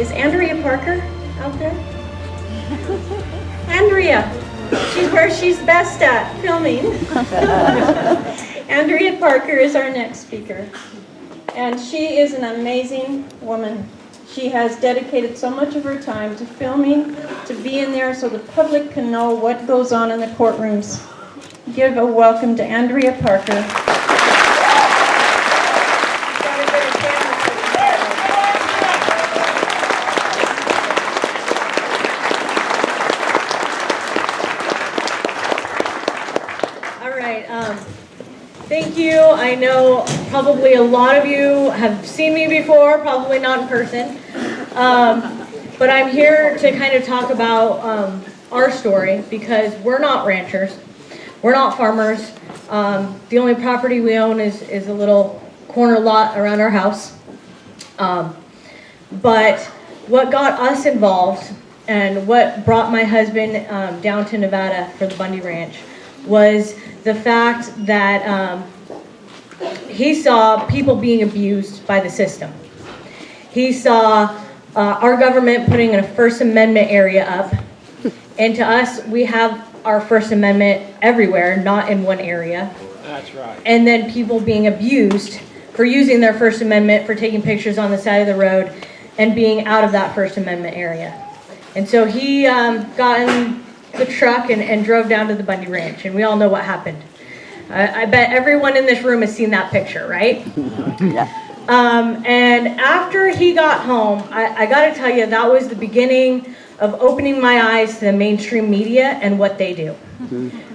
Is Andrea Parker out there? Andrea, she's where she's best at filming. Andrea Parker is our next speaker. And she is an amazing woman. She has dedicated so much of her time to filming, to being there so the public can know what goes on in the courtrooms. Give a welcome to Andrea Parker. Thank you. I know probably a lot of you have seen me before, probably not in person. But I'm here to kind of talk about our story because we're not ranchers. We're not farmers. The only property we own is a little corner lot around our house. But what got us involved and what brought my husband down to Nevada for the Bundy Ranch was the fact that he saw people being abused by the system. He saw our government putting in a First Amendment area up, and to us, we have our First Amendment everywhere, not in one area. That's right. And then people being abused for using their First Amendment, for taking pictures on the side of the road, and being out of that First Amendment area. And so he got in the truck and drove down to the Bundy Ranch, and we all know what happened. I bet everyone in this room has seen that picture, right? Yeah. And after he got home, I got to tell you, that was the beginning of opening my eyes to the mainstream media and what they do.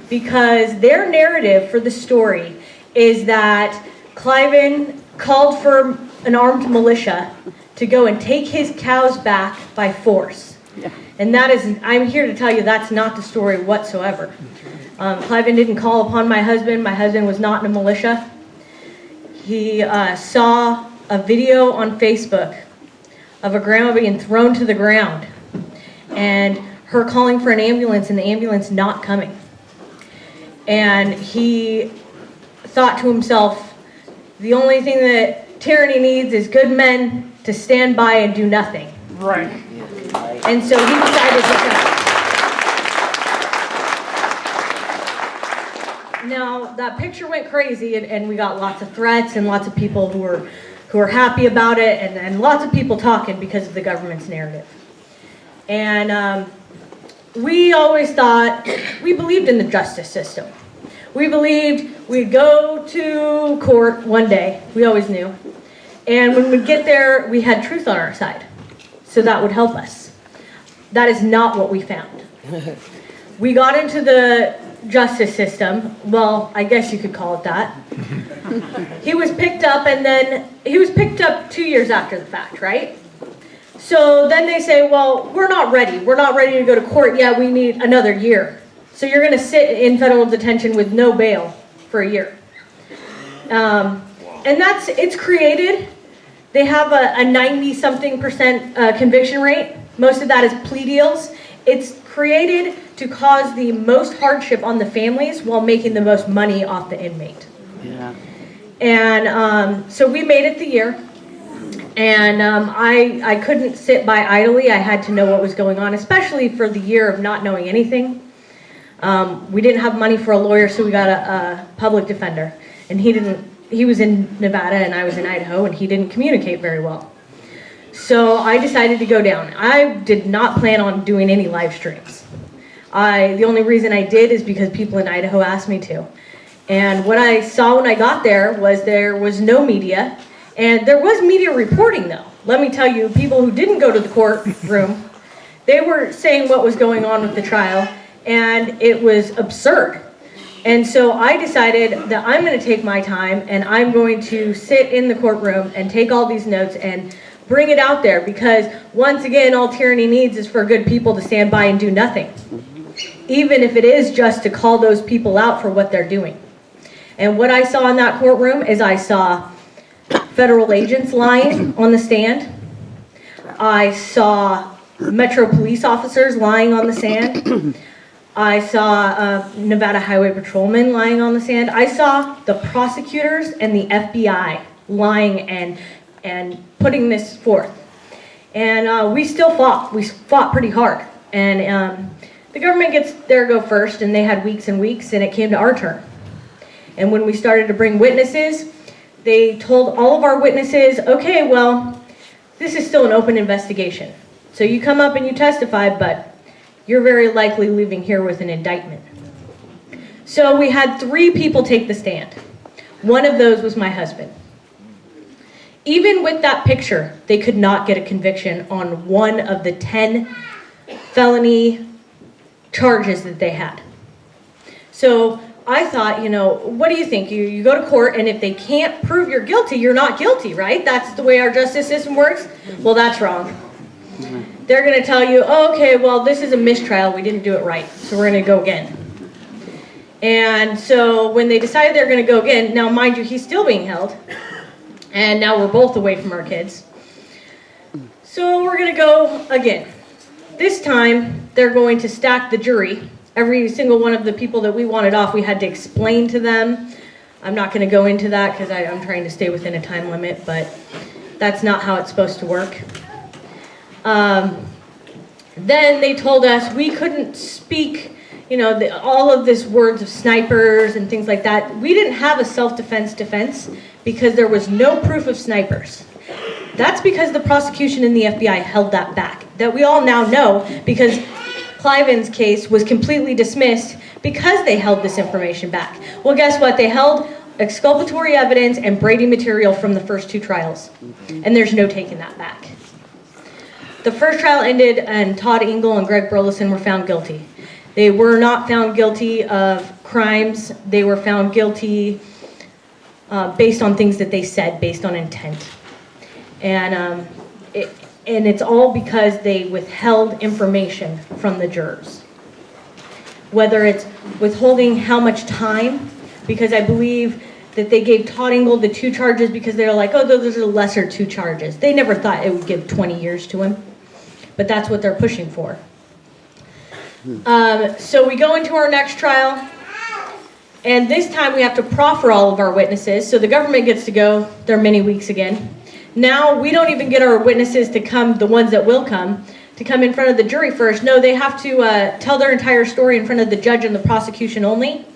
Because their narrative for the story is that Cliven called for an armed militia to go and take his cows back by force. Yeah. And that is, I'm here to tell you, that's not the story whatsoever. Cliven didn't call upon my husband. My husband was not in a militia. He saw a video on Facebook of a grandma being thrown to the ground and her calling for an ambulance and the ambulance not coming. And he thought to himself, the only thing that tyranny needs is good men to stand by and do nothing. Right. And so he decided to come. Now, that picture went crazy, and we got lots of threats and lots of people who were happy about it, and lots of people talking because of the government's narrative. And we always thought, we believed in the justice system. We believed we'd go to court one day. We always knew. And when we'd get there, we had truth on our side. So that would help us. That is not what we found. We got into the justice system. Well, I guess you could call it that. He was picked up, and then he was picked up 2 years after the fact, right? So then they say, well, we're not ready. We're not ready to go to court yet. We need another year. So you're going to sit in federal detention with no bail for a year. And it's created. They have a 90-something% conviction rate. Most of that is plea deals. It's created to cause the most hardship on the families while making the most money off the inmate. Yeah. And so we made it the year. And I couldn't sit by idly. I had to know what was going on, especially for the year of not knowing anything. We didn't have money for a lawyer, so we got a public defender. And he was in Nevada and I was in Idaho, and he didn't communicate very well. So I decided to go down. I did not plan on doing any live streams. The only reason I did is because people in Idaho asked me to. And what I saw when I got there was no media. And there was media reporting, though. Let me tell you, people who didn't go to the courtroom, they were saying what was going on with the trial, and it was absurd. And so I decided that I'm going to take my time, and I'm going to sit in the courtroom and take all these notes and bring it out there, because once again, all tyranny needs is for good people to stand by and do nothing, even if it is just to call those people out for what they're doing. And what I saw in that courtroom is I saw federal agents lying on the stand. I saw Metro police officers lying on the stand. I saw Nevada Highway Patrolmen lying on the stand. I saw the prosecutors and the FBI lying and putting this forth. And we still fought. We fought pretty hard. And the government gets their go first, and they had weeks and weeks, and it came to our turn. And when we started to bring witnesses, they told all of our witnesses, okay, well, this is still an open investigation. So you come up and you testify, but you're very likely leaving here with an indictment. So we had 3 people take the stand. One of those was my husband. Even with that picture, they could not get a conviction on one of the 10 felony charges that they had. So I thought, what do you think? You go to court, and if they can't prove you're guilty, you're not guilty, right? That's the way our justice system works? Well, that's wrong. They're going to tell you, oh, okay, well, this is a mistrial. We didn't do it right, so we're going to go again. And so when they decided they're going to go again, now mind you, he's still being held. And now we're both away from our kids. So we're going to go again. This time, they're going to stack the jury. Every single one of the people that we wanted off, we had to explain to them. I'm not going to go into that because I'm trying to stay within a time limit, but that's not how it's supposed to work. Then they told us we couldn't speak, all of this words of snipers and things like that. We didn't have a self-defense defense because there was no proof of snipers. That's because the prosecution and the FBI held that back. That we all now know because Cliven's case was completely dismissed because they held this information back. Well, guess what? They held exculpatory evidence and Brady material from the first 2 trials. And there's no taking that back. The first trial ended and Todd Engel and Greg Burleson were found guilty. They were not found guilty of crimes. They were found guilty based on things that they said, based on intent. And it's all because they withheld information from the jurors. Whether it's withholding how much time, because I believe that they gave Todd Engel the 2 charges because they were like, oh, those are the lesser 2 charges. They never thought it would give 20 years to him, but that's what they're pushing for. So we go into our next trial, and this time we have to proffer all of our witnesses. So the government gets to go their many weeks again. Now we don't even get our witnesses to come, the ones that will come, to come in front of the jury first. No, they have to tell their entire story in front of the judge and the prosecution only.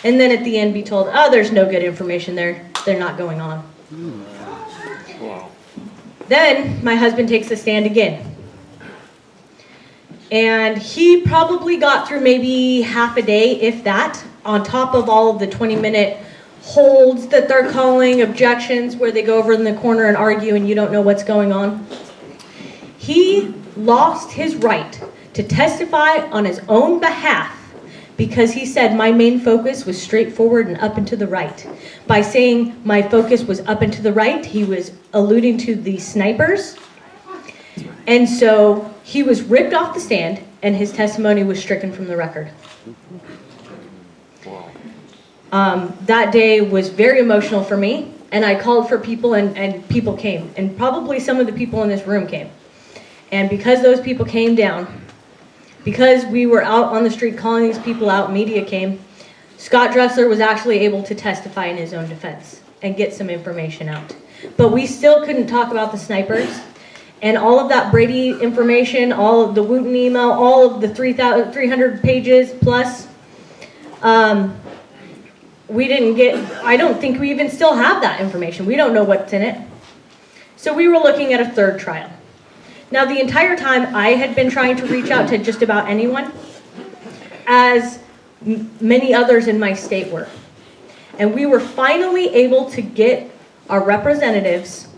And then at the end be told, oh, there's no good information there. They're not going on. Wow. Then my husband takes the stand again. And he probably got through maybe half a day, if that, on top of all of the 20-minute holds that they're calling, objections, where they go over in the corner and argue and you don't know what's going on. He lost his right to testify on his own behalf because he said my main focus was straightforward and up and to the right. By saying my focus was up and to the right, he was alluding to the snipers. And so he was ripped off the stand and his testimony was stricken from the record. That day was very emotional for me, and I called for people and people came. And probably some of the people in this room came. And because those people came down, because we were out on the street calling these people out, media came, Scott Drexler was actually able to testify in his own defense and get some information out. But we still couldn't talk about the snipers. And all of that Brady information, all of the Wooten email, all of the 300 pages plus, we didn't get, I don't think we even still have that information. We don't know what's in it. So we were looking at a 3rd trial. Now the entire time I had been trying to reach out to just about anyone, as many others in my state were. And we were finally able to get our representatives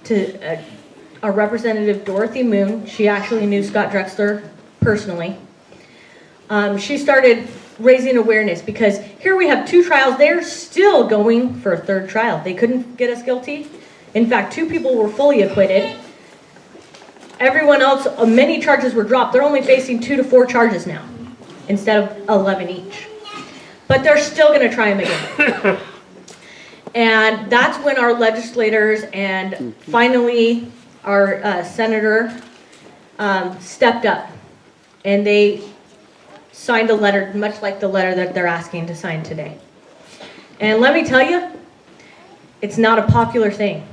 to, our representative Dorothy Moon, she actually knew Scott Drexler personally. She started raising awareness because here we have 2 trials. They're still going for a 3rd trial. They couldn't get us guilty. In fact, 2 people were fully acquitted. Everyone else, many charges were dropped. They're only facing 2 to 4 charges now instead of 11 each. But they're still going to try them again. And that's when our legislators and finally our senator stepped up. And they signed a letter, much like the letter that they're asking to sign today. And let me tell you, it's not a popular thing.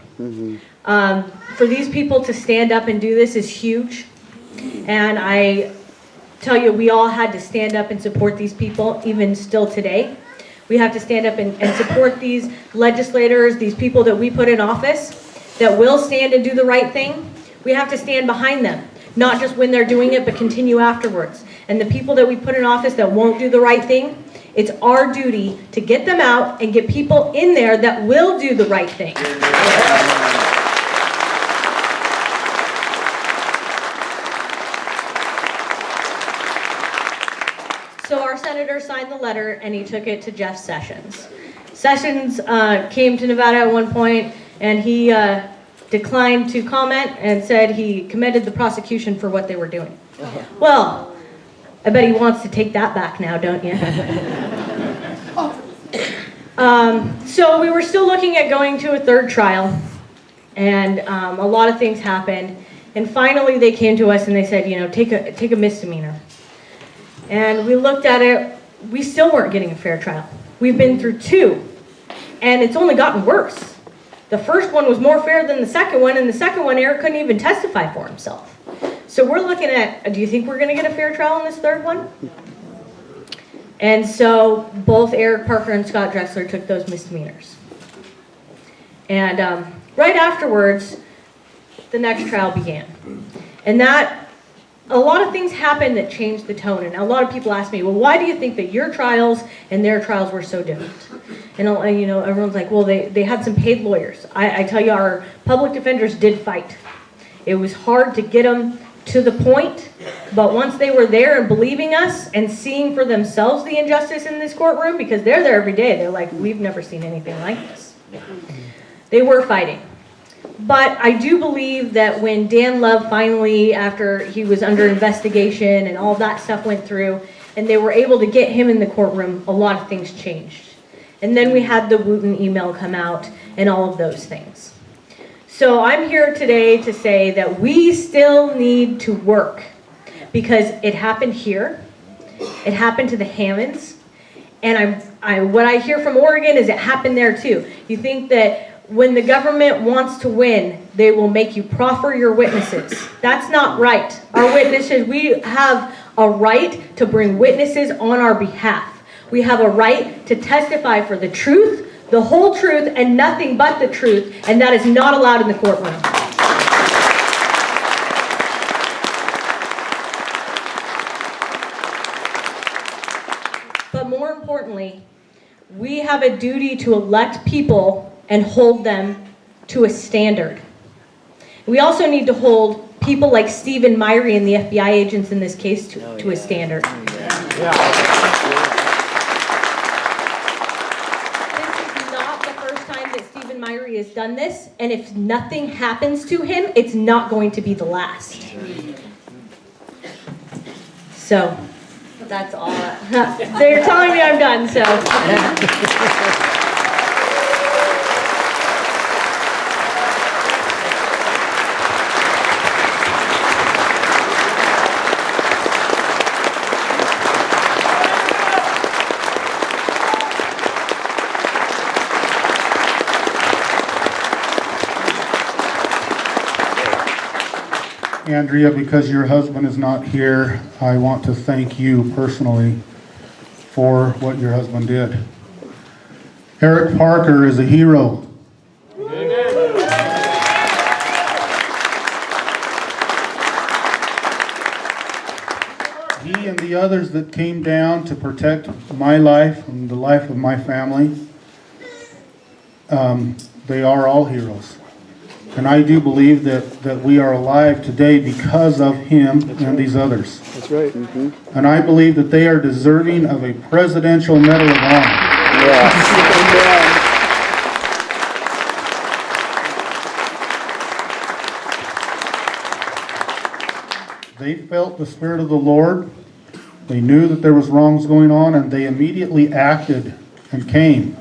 For these people to stand up and do this is huge. And I tell you, we all had to stand up and support these people, even still today. We have to stand up and support these legislators, these people that we put in office, that will stand and do the right thing. We have to stand behind them, not just when they're doing it, but continue afterwards. And the people that we put in office that won't do the right thing, it's our duty to get them out and get people in there that will do the right thing. So our senator signed the letter and he took it to Jeff Sessions. Sessions came to Nevada at one point and he declined to comment and said he commended the prosecution for what they were doing. Well, I bet he wants to take that back now, don't you? So we were still looking at going to a third trial, and a lot of things happened. And finally they came to us and they said, you know, take a misdemeanor. And we looked at it, we still weren't getting a fair trial. We've been through 2, and it's only gotten worse. The first one was more fair than the second one, and the second one, Eric couldn't even testify for himself. So we're looking at, do you think we're going to get a fair trial in this third one? And so both Eric Parker and Scott Drexler took those misdemeanors. And right afterwards, the next trial began. And a lot of things happened that changed the tone. And a lot of people ask me, well, why do you think that your trials and their trials were so different? And you know, everyone's like, well, they had some paid lawyers. I tell you, our public defenders did fight. It was hard to get them to the point, but once they were there and believing us and seeing for themselves the injustice in this courtroom, because they're there every day, they're like, we've never seen anything like this. They were fighting. But I do believe that when Dan Love finally, after he was under investigation and all that stuff went through, and they were able to get him in the courtroom, a lot of things changed. And then we had the Wooten email come out and all of those things. So I'm here today to say that we still need to work, because it happened here, it happened to the Hammonds, and what I hear from Oregon is it happened there too. You think that when the government wants to win, they will make you proffer your witnesses. That's not right. Our witnesses, we have a right to bring witnesses on our behalf. We have a right to testify for the truth, the whole truth, and nothing but the truth, and that is not allowed in the courtroom. But more importantly, we have a duty to elect people and hold them to a standard. We also need to hold people like Stephen Myrie and the FBI agents in this case to a standard. Myrie has done this, and if nothing happens to him, it's not going to be the last. So, that's all. They're telling me I'm done, so. Andrea, because your husband is not here, I want to thank you personally for what your husband did. Eric Parker is a hero. He and the others that came down to protect my life and the life of my family, they are all heroes. And I do believe that we are alive today because of him and these others. That's right. Mm-hmm. And I believe that they are deserving of a Presidential Medal of Honor. They felt the Spirit of the Lord. They knew that there was wrongs going on, and they immediately acted and came.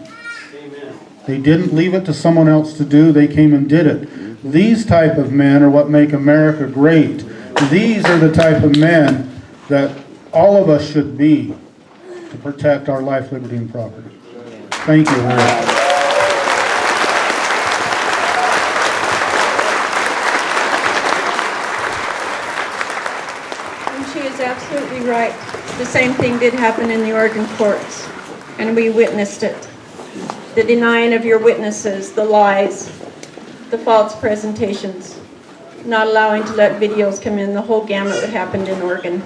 Amen. They didn't leave it to someone else to do. They came and did it. These type of men are what make America great. These are the type of men that all of us should be to protect our life, liberty, and property. Thank you, Lord. She's absolutely right. The same thing did happen in the Oregon courts, and we witnessed it. The denying of your witnesses, the lies, the false presentations, not allowing to let videos come in, the whole gamut what happened in Oregon.